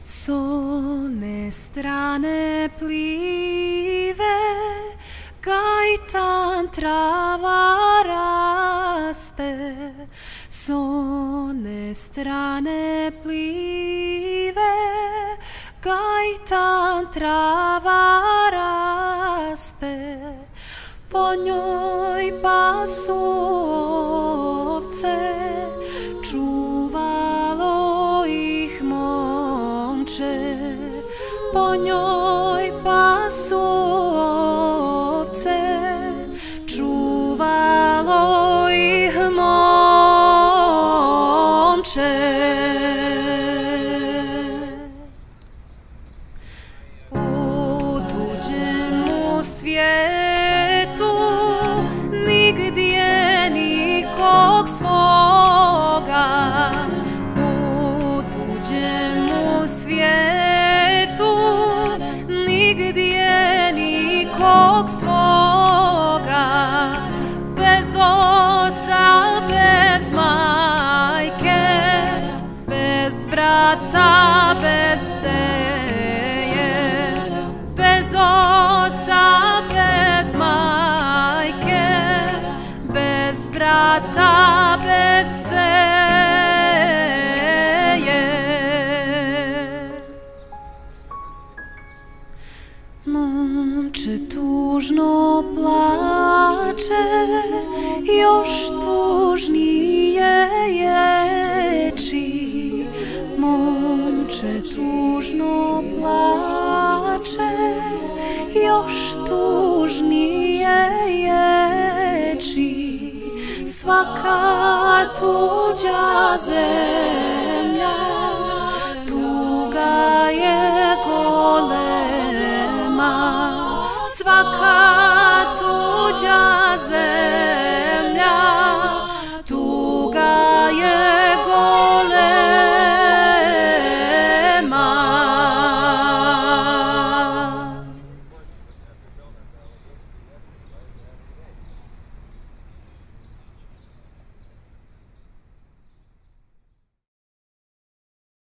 S one strane plive, gajtan trava raste. S one strane plive, gajtan trava raste. Po njoj pasu ovce, čuvalo ih momče. Po njoj pasu ovce, čuvalo ih momče. U tuđemu svijetu nigdje nikog svoga. U tuđemu svijetu nigdje nikog svoga. Bez oca, bez majke, bez brata, bez seje. Bez oca, bez majke, bez brata, bez seje. Momče tužno plače, još tužnije ječi. Momče tužno plače, još tužnije ječi. Svaka tuđa zemlja, tuga je golema. Svaka tuđa zemlja,